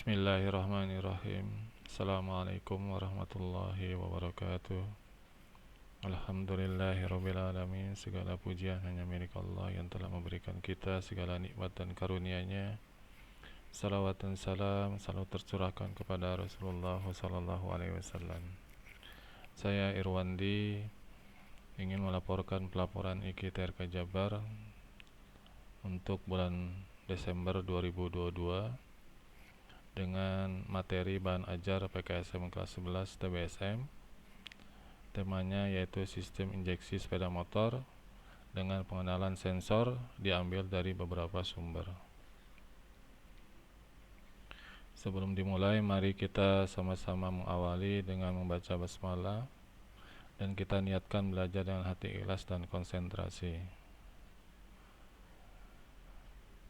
Bismillahirrahmanirrahim. Assalamualaikum warahmatullahi wabarakatuh. Alhamdulillahirrabbilalamin. Segala pujian hanya milik Allah yang telah memberikan kita segala nikmat dan karunia-Nya. Salawat dan salam selalu tercurahkan kepada Rasulullah sallallahu alaihi wasallam. Saya Irwandi ingin melaporkan pelaporan IKTRK Jabar untuk bulan Desember 2022 dengan materi bahan ajar PKSM kelas 11 TBSM. Temanya yaitu sistem injeksi sepeda motor dengan pengenalan sensor diambil dari beberapa sumber. Sebelum dimulai, mari kita sama-sama mengawali dengan membaca basmalah dan kita niatkan belajar dengan hati ikhlas dan konsentrasi.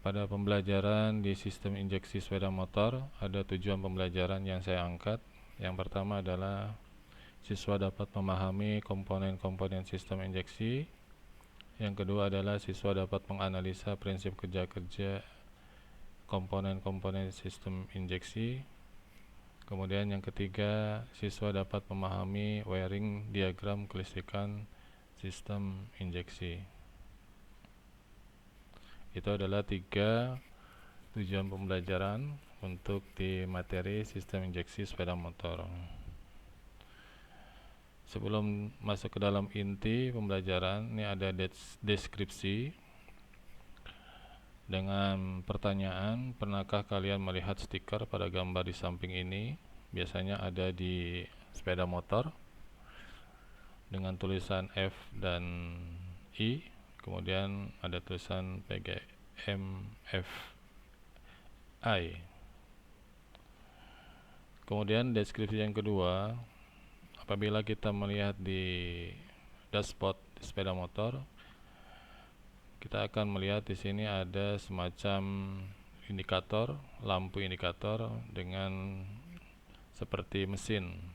Pada pembelajaran di sistem injeksi sepeda motor, ada tujuan pembelajaran yang saya angkat. Yang pertama adalah siswa dapat memahami komponen-komponen sistem injeksi. Yang kedua adalah siswa dapat menganalisa prinsip kerja-kerja komponen-komponen sistem injeksi. Kemudian yang ketiga, siswa dapat memahami wiring diagram kelistrikan sistem injeksi. Itu adalah 3 tujuan pembelajaran untuk di materi sistem injeksi sepeda motor. Sebelum masuk ke dalam inti pembelajaran, ini ada deskripsi dengan pertanyaan, pernahkah kalian melihat stiker pada gambar di samping ini? Biasanya ada di sepeda motor dengan tulisan F dan I. Kemudian ada tulisan PGMFI. Kemudian deskripsi yang kedua, apabila kita melihat di dashboard sepeda motor, kita akan melihat di sini ada semacam indikator, lampu indikator dengan seperti mesin.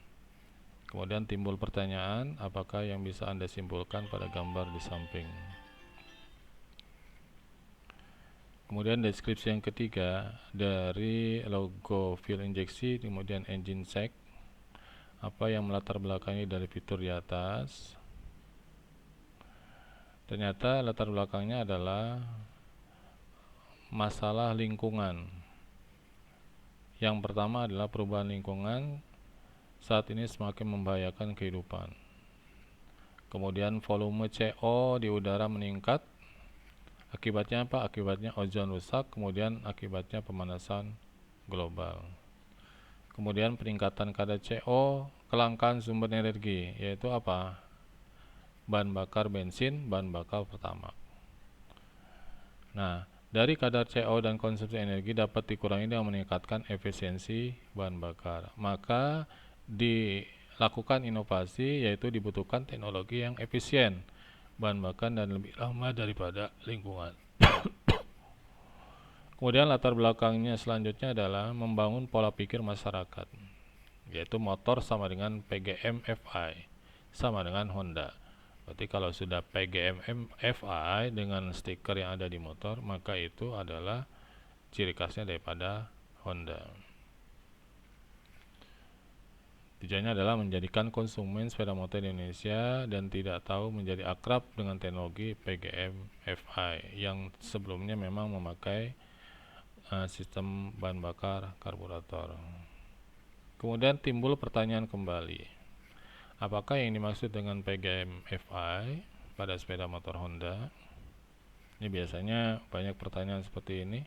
Kemudian timbul pertanyaan, apakah yang bisa Anda simpulkan pada gambar di samping? Kemudian deskripsi yang ketiga, dari logo fuel injeksi, kemudian engine check, apa yang melatar belakangi dari fitur di atas. Ternyata latar belakangnya adalah masalah lingkungan. Yang pertama adalah perubahan lingkungan saat ini semakin membahayakan kehidupan. Kemudian volume CO di udara meningkat. Akibatnya apa? Akibatnya ozon rusak, kemudian akibatnya pemanasan global. Kemudian peningkatan kadar CO, kelangkaan sumber energi, yaitu apa? Bahan bakar bensin, bahan bakar pertamax. Nah, dari kadar CO dan konsumsi energi dapat dikurangi dengan meningkatkan efisiensi bahan bakar. Maka dilakukan inovasi, yaitu dibutuhkan teknologi yang efisien bahan bakar dan lebih ramah daripada lingkungan. Kemudian latar belakangnya selanjutnya adalah membangun pola pikir masyarakat, yaitu motor sama dengan PGMFI, sama dengan Honda. Berarti kalau sudah PGMFI dengan stiker yang ada di motor, maka itu adalah ciri khasnya daripada Honda. Tujuannya adalah menjadikan konsumen sepeda motor di Indonesia dan tidak tahu menjadi akrab dengan teknologi PGMFI yang sebelumnya memang memakai sistem bahan bakar karburator. Kemudian timbul pertanyaan kembali, apakah yang dimaksud dengan PGMFI pada sepeda motor Honda? Ini biasanya banyak pertanyaan seperti ini.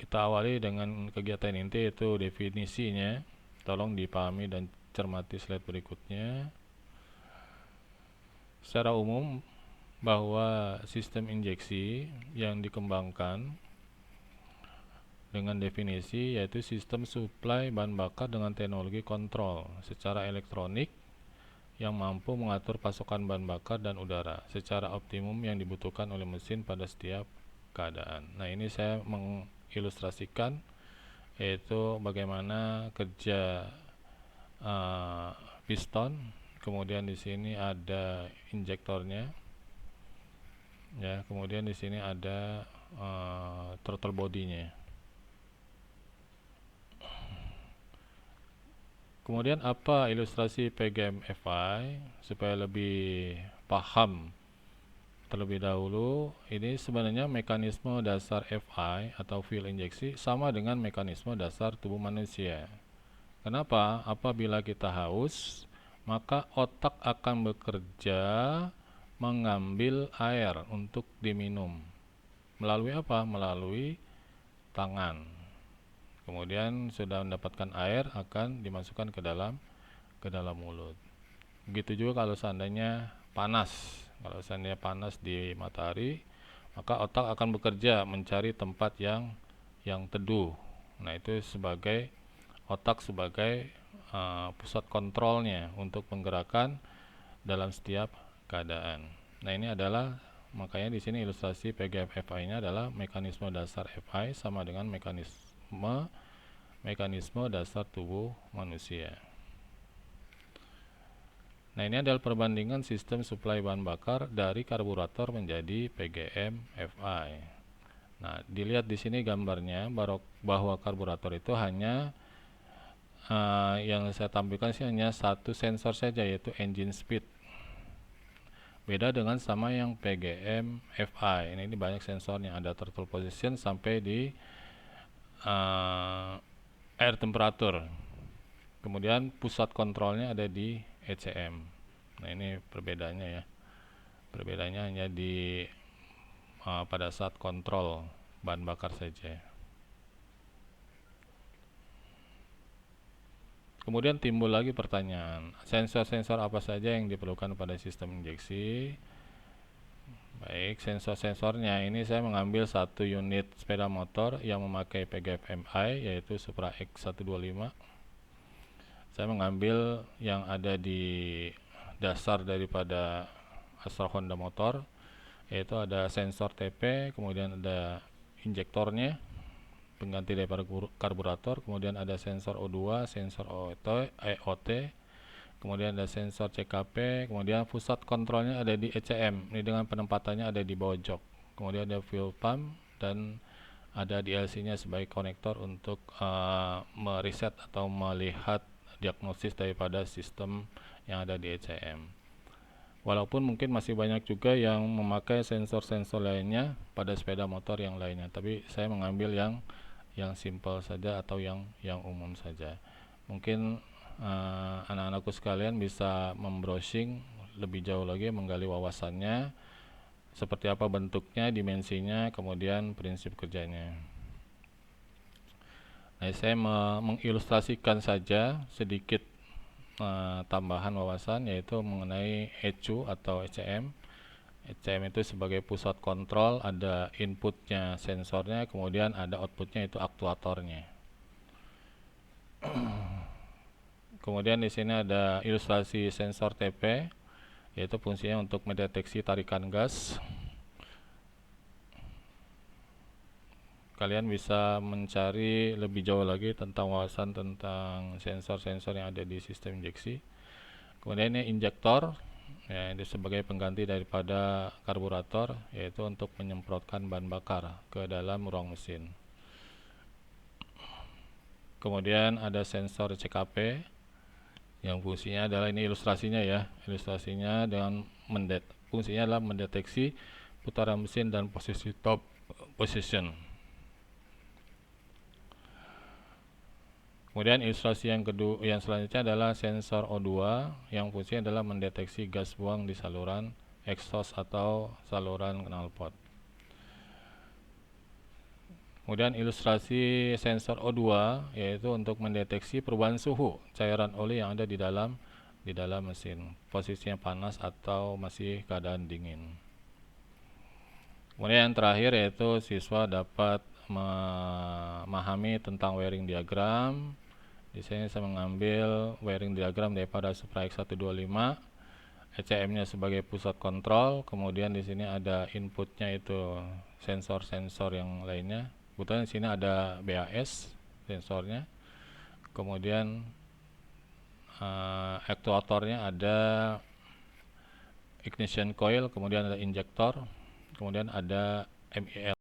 Kita awali dengan kegiatan inti, yaitu definisinya. Tolong dipahami dan cermati slide berikutnya. Secara umum, bahwa sistem injeksi yang dikembangkan dengan definisi yaitu sistem suplai bahan bakar dengan teknologi kontrol secara elektronik yang mampu mengatur pasokan bahan bakar dan udara secara optimum yang dibutuhkan oleh mesin pada setiap keadaan. Nah, ini saya mengilustrasikan yaitu bagaimana kerja piston, kemudian di sini ada injektornya. Ya, kemudian di sini ada throttle body-nya. Kemudian apa ilustrasi PGM-FI supaya lebih paham terlebih dahulu, ini sebenarnya mekanisme dasar FI atau fuel injeksi sama dengan mekanisme dasar tubuh manusia. Kenapa? Apabila kita haus, maka otak akan bekerja mengambil air untuk diminum. Melalui apa? Melalui tangan. Kemudian sudah mendapatkan air akan dimasukkan ke dalam mulut. Begitu juga kalau seandainya panas. Kalau seandainya panas di matahari, maka otak akan bekerja mencari tempat yang teduh. Nah, itu sebagai otak sebagai pusat kontrolnya untuk menggerakkan dalam setiap keadaan. Nah, ini adalah makanya di sini ilustrasi PGM-FI-nya adalah mekanisme dasar FI sama dengan mekanisme dasar tubuh manusia. Nah, ini adalah perbandingan sistem suplai bahan bakar dari karburator menjadi PGM-FI. Nah, dilihat di sini gambarnya bahwa karburator itu hanya yang saya tampilkan sih hanya satu sensor saja, yaitu engine speed. Beda dengan sama yang PGM-FI. Ini banyak sensornya, ada throttle position sampai di air temperature. Kemudian pusat kontrolnya ada di ECM. Nah, ini perbedaannya ya. Perbedaannya hanya di pada saat kontrol bahan bakar saja. Kemudian timbul lagi pertanyaan, sensor-sensor apa saja yang diperlukan pada sistem injeksi? Baik, sensor-sensornya ini saya mengambil satu unit sepeda motor yang memakai PGM-FI, yaitu Supra X125. Saya mengambil yang ada di dasar daripada Astra Honda motor, yaitu ada sensor TP, kemudian ada injektornya, pengganti daripada karburator, kemudian ada sensor O2, sensor EOT, kemudian ada sensor CKP, kemudian pusat kontrolnya ada di ECM, ini dengan penempatannya ada di bawah jok, kemudian ada fuel pump, dan ada DLC-nya sebagai konektor untuk mereset atau melihat diagnosis daripada sistem yang ada di ECM. Walaupun mungkin masih banyak juga yang memakai sensor-sensor lainnya pada sepeda motor yang lainnya, tapi saya mengambil yang simple saja atau yang umum saja. Mungkin anak-anakku sekalian bisa membrowsing lebih jauh lagi, menggali wawasannya, seperti apa bentuknya, dimensinya, kemudian prinsip kerjanya. Nah, saya mengilustrasikan saja sedikit tambahan wawasan, yaitu mengenai ECU atau ECM. ECM itu sebagai pusat kontrol, ada inputnya sensornya, kemudian ada outputnya itu aktuatornya. Kemudian di sini ada ilustrasi sensor TP, yaitu fungsinya untuk mendeteksi tarikan gas. Kalian bisa mencari lebih jauh lagi tentang wawasan tentang sensor-sensor yang ada di sistem injeksi. Kemudian ini injektor, ya, ini sebagai pengganti daripada karburator, yaitu untuk menyemprotkan bahan bakar ke dalam ruang mesin. Kemudian ada sensor CKP yang fungsinya adalah, ini ilustrasinya ya, ilustrasinya dengan fungsinya adalah mendeteksi putaran mesin dan posisi top position. Kemudian ilustrasi yang selanjutnya adalah sensor O2 yang fungsinya adalah mendeteksi gas buang di saluran exhaust atau saluran knalpot. Kemudian ilustrasi sensor O2 yaitu untuk mendeteksi perubahan suhu cairan oli yang ada di dalam mesin, posisinya panas atau masih keadaan dingin. Kemudian yang terakhir yaitu siswa dapat memahami tentang wiring diagram. Di sini saya mengambil wiring diagram daripada Supra X125, ECM-nya sebagai pusat kontrol, kemudian di sini ada inputnya itu sensor-sensor yang lainnya. Kebetulan di sini ada BAS sensornya, kemudian aktuatornya ada ignition coil, kemudian ada injektor, kemudian ada MIL.